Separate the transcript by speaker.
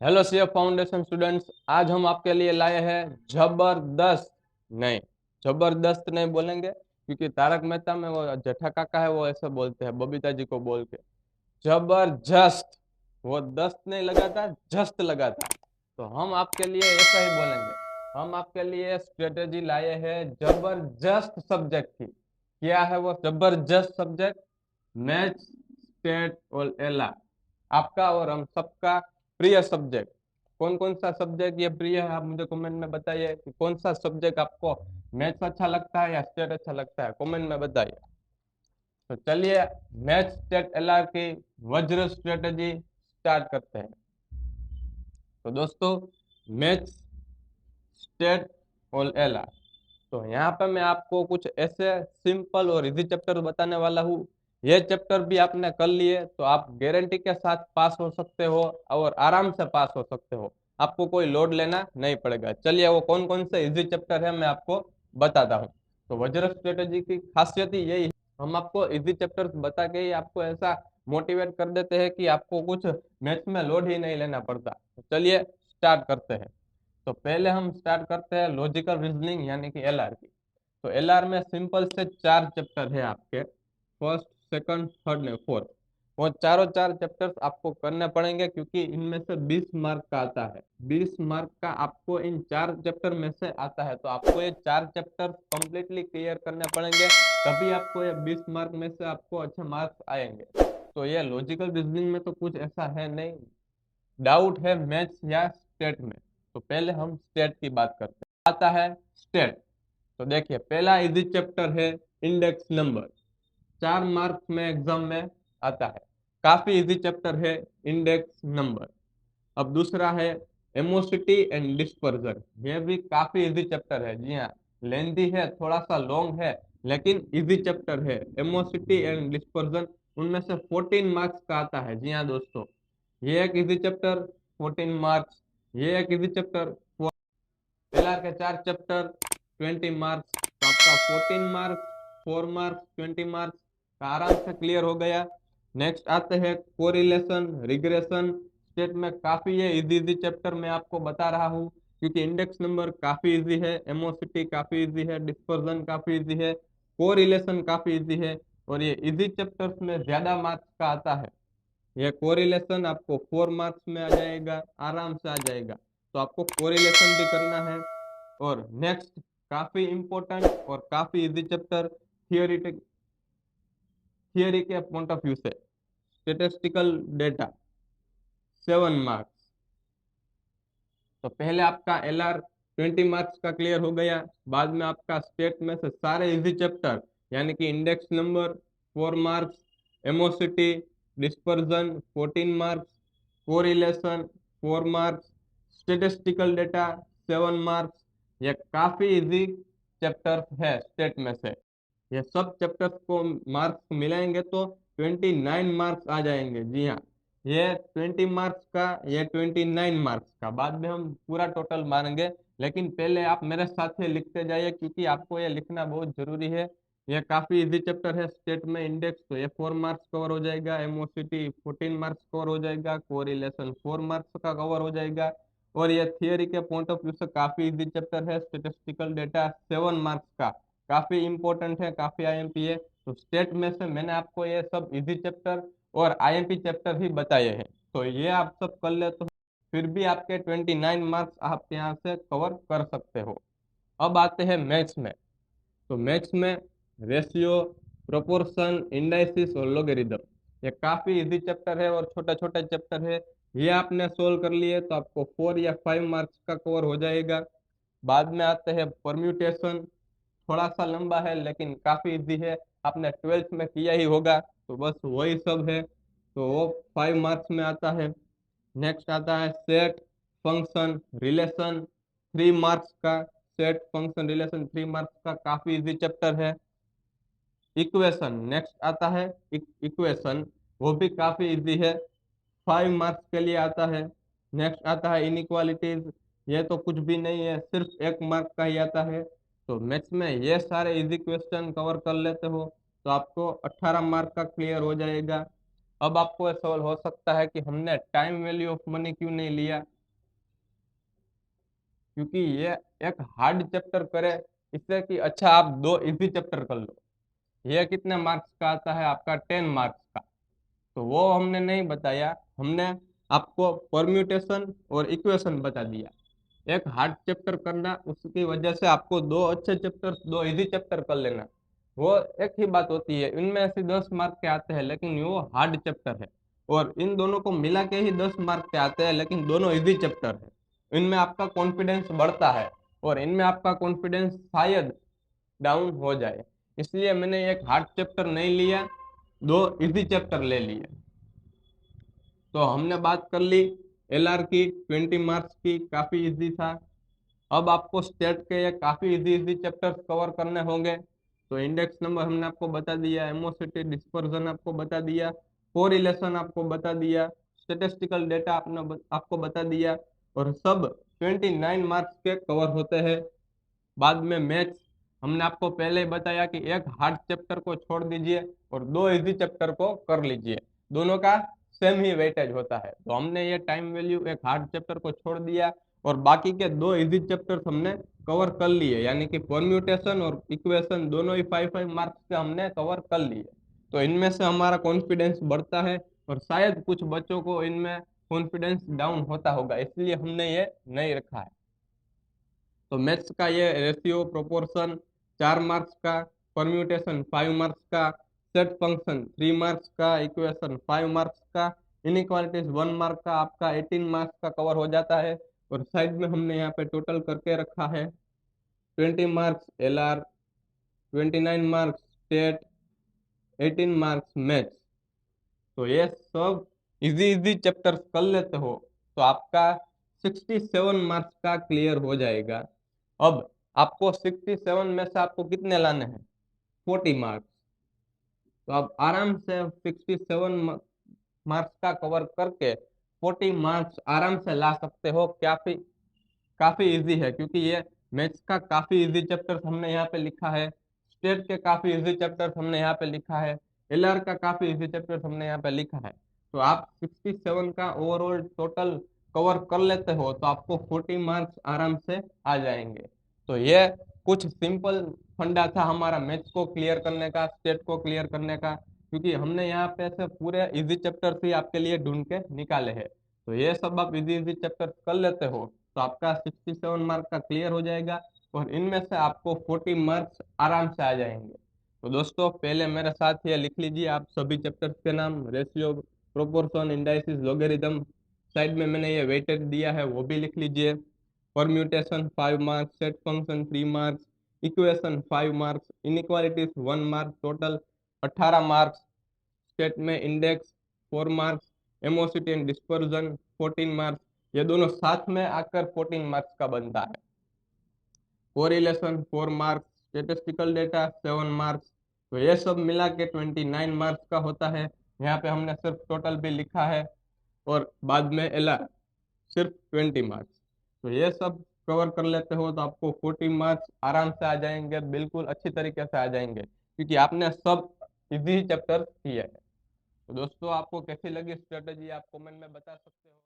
Speaker 1: Hello CF foundation students, आज हम आपके लिए लाए हैं जबरदस्त। नहीं, जबरदस्त नहीं बोलेंगे क्योंकि तारक मेहता में वो जेठा काका है, वो ऐसे बोलते हैं बबीता जी को बोल के। जबरदस्त। वो दस्त नहीं लगा था, जस्त लगा था। तो हम आपके लिए ऐसा ही बोलेंगे। हम आपके लिए स्ट्रेटेजी लाए हैं जबरदस्त सब्जेक्ट की। क्या है वो जबरदस्त सब्जेक्ट? मैथ, स्टेट और एला। आपका और हम सबका प्रिय सब्जेक्ट। कौन कौन सा सब्जेक्ट ये प्रिय है, आप मुझे कमेंट में बताइए कि कौन सा सब्जेक्ट आपको। मैथ्स अच्छा लगता है या स्टेट अच्छा लगता है, कमेंट में बताइए। तो चलिए, मैथ स्टेट एलआर की वज्र स्ट्रेटेजी स्टार्ट करते हैं। तो दोस्तों, मैथ्स, स्टेट और एलआर, तो यहाँ पे मैं आपको कुछ ऐसे सिंपल और इजी चैप्टर बताने वाला हूँ। ये चैप्टर भी आपने कर लिए तो आप गारंटी के साथ पास हो सकते हो और आराम से पास हो सकते हो। आपको कोई लोड लेना नहीं पड़ेगा। चलिए, वो कौन कौन से इजी चैप्टर है मैं आपको बताता हूँ। तो वज्र स्ट्रेटेजी की खासियत ही यही है, हम आपको इजी चैप्टर बता के ही आपको ऐसा मोटिवेट कर देते हैं कि आपको कुछ मैथ्स में लोड ही नहीं लेना पड़ता। तो चलिए स्टार्ट करते हैं। तो पहले हम स्टार्ट करते हैं लॉजिकल रीजनिंग यानी कि एलआर की। तो एलआर में सिंपल से चार चैप्टर है आपके, फर्स्ट, सेकंड, थर्ड ने फोर्थ। वो चारों चार चैप्टर्स आपको करने पड़ेंगे क्योंकि इनमें से 20 मार्क का आता है। 20 मार्क का आपको इन चार चैप्टर में से आता है, तो आपको ये चार चैप्टर कंप्लीटली क्लियर करने पड़ेंगे, तभी आपको ये 20 मार्क में से आपको अच्छे मार्क्स आएंगे। तो ये लॉजिकल रीजनिंग में तो कुछ ऐसा है नहीं, डाउट है मैथ्स या स्टेट में। तो पहले हम स्टेट की बात करते हैं। आता है स्टेट। तो देखिए, पहला इजी चैप्टर है इंडेक्स नंबर। 4 मार्क्स में एग्जाम में आता है। काफी इजी चैप्टर है इंडेक्स नंबर। अब दूसरा है एमोसिटी एंड डिस्पर्जन। ये भी काफी इजी चैप्टर है। जी हाँ, लेंथी है, थोड़ा सा लॉन्ग है, लेकिन इजी चैप्टर है एमोसिटी एंड डिस्पर्जन। उनमें से 14 मार्क्स का आता है। जी हाँ दोस्तों, ये एक इजी चैप्टर, 14 मार्क्स। ये एक इजी चैप्टर। एलआर के चार चैप्टर, 20 मार्क्स। तो आपका 14 मार्क्स, 4 मार्क्स, 20 मार्क्स का आराम से क्लियर हो गया। नेक्स्ट आते हैं कोरिलेशन रिग्रेशन। स्टेट में काफी ये इजी इजी चैप्टर मैं आपको बता रहा हूँ क्योंकि इंडेक्स नंबर काफी इजी है, एमओसिटी काफी इजी है, डिस्पर्जन काफी इजी है, कोरिलेशन काफी इजी है। और ये इजी चैप्टर्स में ज्यादा मार्क्स का आता है। यह कोरिलेशन आपको 4 मार्क्स में आ जाएगा, आराम से आ जाएगा। तो आपको कोरिलेशन भी करना है। और नेक्स्ट, काफी इंपॉर्टेंट और काफी इजी चैप्टर, थियोरिटिक थियोरी के पॉइंट ऑफ व्यू से स्टेटिस्टिकल डेटा, 7 मार्क्स। तो पहले आपका एलआर 20 मार्क्स का क्लियर हो गया। बाद में आपका स्टेट में से सारे इजी चैप्टर यानी कि इंडेक्स नंबर 4 मार्क्स, एमोसिटी, dispersion 14 marks, correlation 4 marks, statistical data 7 marks. ये काफी इजी चैप्टर है स्टेट में से। ये सब चैप्टर्स को मार्क्स मिलाएंगे तो 29 मार्क्स आ जाएंगे। जी हाँ, ये 20 मार्क्स का, ये 29 मार्क्स का, बाद में हम पूरा टोटल मानेंगे। लेकिन पहले आप मेरे साथ ये लिखते जाइए क्योंकि आपको ये लिखना बहुत जरूरी है। ये काफी इजी चैप्टर है स्टेट में। इंडेक्स तो ये 4 मार्क्स कवर हो जाएगा, एमओसिटी 14 मार्क्स कवर हो जाएगा, कोरिलेशन 4 मार्क्स का कवर हो जाएगा। और ये थियरी के पॉइंट ऑफ व्यू से काफी इजी चैप्टर है स्टेटिस्टिकल डेटा, 7 मार्क्स का, काफी इंपॉर्टेंट है, काफी आईएमपी है। तो स्टेट में से मैंने आपको ये सब इजी चैप्टर और आईएमपी चैप्टर ही बताए हैं। तो ये आप सब कर ले तो फिर भी आपके 29 मार्क्स आप यहाँ से कवर कर सकते हो। अब आते हैं मैथ्स में। तो मैथ्स में रेशियो, प्रोपोर्शन, इंडाइसिस और लोगेरिथम, ये काफी इजी चैप्टर है और छोटे छोटे चैप्टर है। ये आपने सोल्व कर लिए तो आपको 4 या 5 मार्क्स का कवर हो जाएगा। बाद में आते हैं परम्यूटेशन। थोड़ा सा लंबा है लेकिन काफी इजी है, आपने 12th में किया ही होगा, तो बस वही सब है। तो वो 5 मार्क्स में आता है। नेक्स्ट आता है सेट, फंक्शन, रिलेशन, 3 मार्क्स का। सेट, फंक्शन, रिलेशन 3 मार्क्स का, काफी इजी चैप्टर है। इक्वेशन नेक्स्ट आता है। इक्वेशन वो भी काफी इजी है, 5 मार्क्स के लिए आता है। नेक्स्ट आता है इनइक्वालिटीज। ये तो कुछ भी नहीं है, सिर्फ 1 मार्क का ही आता है। तो मैथ्स में ये सारे इजी क्वेश्चन कवर कर लेते हो तो आपको 18 मार्क का क्लियर हो जाएगा। अब आपको ये सवाल हो सकता है कि हमने टाइम वैल्यू ऑफ मनी क्यों नहीं लिया, क्योंकि ये एक हार्ड चैप्टर करे इससे कि अच्छा आप दो इजी चैप्टर कर लो। ये कितने मार्क्स का आता है आपका 10 मार्क्स का, तो वो हमने नहीं बताया। हमने आपको परम्यूटेशन और इक्वेशन बता दिया। एक हार्ड चैप्टर करना उसकी वजह से आपको दो अच्छे चैप्टर दो इजी चैप्टर कर लेना, वो एक ही बात होती है। इनमें से 10 मार्क के आते हैं लेकिन वो हार्ड चैप्टर है, और इन दोनों को मिला के ही 10 मार्क के आते हैं लेकिन दोनों इजी चैप्टर है। इनमें आपका कॉन्फिडेंस बढ़ता है और इनमें आपका कॉन्फिडेंस शायद डाउन हो जाए, इसलिए मैंने एक हार्ड चैप्टर नहीं लिया, दो इजी चैप्टर ले लिए। तो हमने बात कर ली एलआर की, 20 मार्क्स की, काफी इजी था। अब आपको स्टेट के ये काफी इजी इजी चैप्टर्स कवर करने होंगे। तो इंडेक्स नंबर हमने आपको बता दिया, एमोसिटी डिस्पर्जन आपको बता दिया, कोरिलेशन आपको बता दिया, स्टेटिस्टिकल डेटा आपने आपको बता दिया, और सब 29 मार्क्स के कवर होते हैं। बाद में मैथ्स हमने आपको पहले ही बताया कि एक हार्ड चैप्टर को छोड़ दीजिए और दो इजी चैप्टर को कर लीजिए, दोनों का सेम ही वेटेज होता है। तो हमने ये टाइम वैल्यू एक हार्ड चैप्टर को छोड़ दिया और बाकी के दो इजी चैप्टर्स हमने कवर कर लिए, यानी कि परम्यूटेशन और इक्वेशन दोनों ही 5 5 मार्क्स के हमने कवर कर लिए। तो इनमें से हमारा कॉन्फिडेंस बढ़ता है, और शायद कुछ बच्चों को इनमें कॉन्फिडेंस डाउन होता होगा, इसलिए हमने ये नहीं रखा है। तो मैथ्स का ये रेशियो प्रोपोर्शन 4 मार्क्स का, परम्यूटेशन 5 मार्क्स का, सेट फंक्शन 3 मार्क्स का, इक्वेशन 5 मार्क्स का, इनइक्वालिटीज 1 मार्क का, आपका 18 मार्क्स का कवर हो जाता है। और साइड में हमने यहाँ पे टोटल करके रखा है 20 marks LR, 29 marks state, 18 marks maths. तो ये सब इजी इजी चैप्टर्स कर लेते हो तो आपका 67 मार्क्स का क्लियर हो जाएगा। अब आपको 67 में से आपको कितने लाने हैं, 40 मार्क्स। तो आप आराम से 67 मार्क्स का कवर करके 40 मार्क्स आराम से ला सकते हो। काफी काफी इजी है, क्योंकि ये मैथ्स का काफी इजी चैप्टर्स हमने यहाँ पे लिखा है, स्टेट के काफी इजी चैप्टर्स हमने यहाँ पे लिखा है, एलआर का काफी इजी चैप्टर्स हमने यहाँ पे लिखा है। तो आप 67 का ओवरऑल टोटल कवर कर लेते हो तो आपको 40 मार्क्स आराम से आ जाएंगे। तो ये कुछ सिंपल फंडा था हमारा मैथ्स को क्लियर करने का, स्टेट को क्लियर करने का, क्योंकि हमने यहाँ पे से पूरे इजी चैप्टर्स ही आपके लिए ढूंढ के निकाले हैं। तो ये सब आप इजी इजी चैप्टर कर लेते हो तो आपका 67 मार्क का क्लियर हो जाएगा, और इनमें से आपको 40 मार्क्स आराम से आ जाएंगे। तो दोस्तों पहले मेरे साथ ये लिख लीजिए आप सभी चैप्टर्स के नाम, ratio, proportion, indices, logarithm. Side में मैंने ये वेटेड दिया है वो भी लिख लीजिए। Permutation 5 marks, set function 3 marks, equation 5 marks, inequalities 1 mark, total 18 marks. Stat में इंडेक्स 4 मार्क्स, एमोसिटी एंड डिस्पर्जन 14 मार्क्स। ये दोनों साथ में आकर 14 मार्क्स का बनता है। Correlation 4 marks, statistical data 7 marks. तो ये सब मिला के 29 मार्क्स का होता है। यहाँ पे हमने सिर्फ टोटल भी लिखा है, और बाद में एला सिर्फ 20 मार्क्स। तो ये सब कवर कर लेते हो तो आपको 40 मार्क्स आराम से आ जाएंगे, बिल्कुल अच्छी तरीके से आ जाएंगे, क्योंकि आपने सब इजी चैप्टर किए हैं। तो दोस्तों आपको कैसी लगी स्ट्रेटेजी आप कमेंट में बता सकते हो।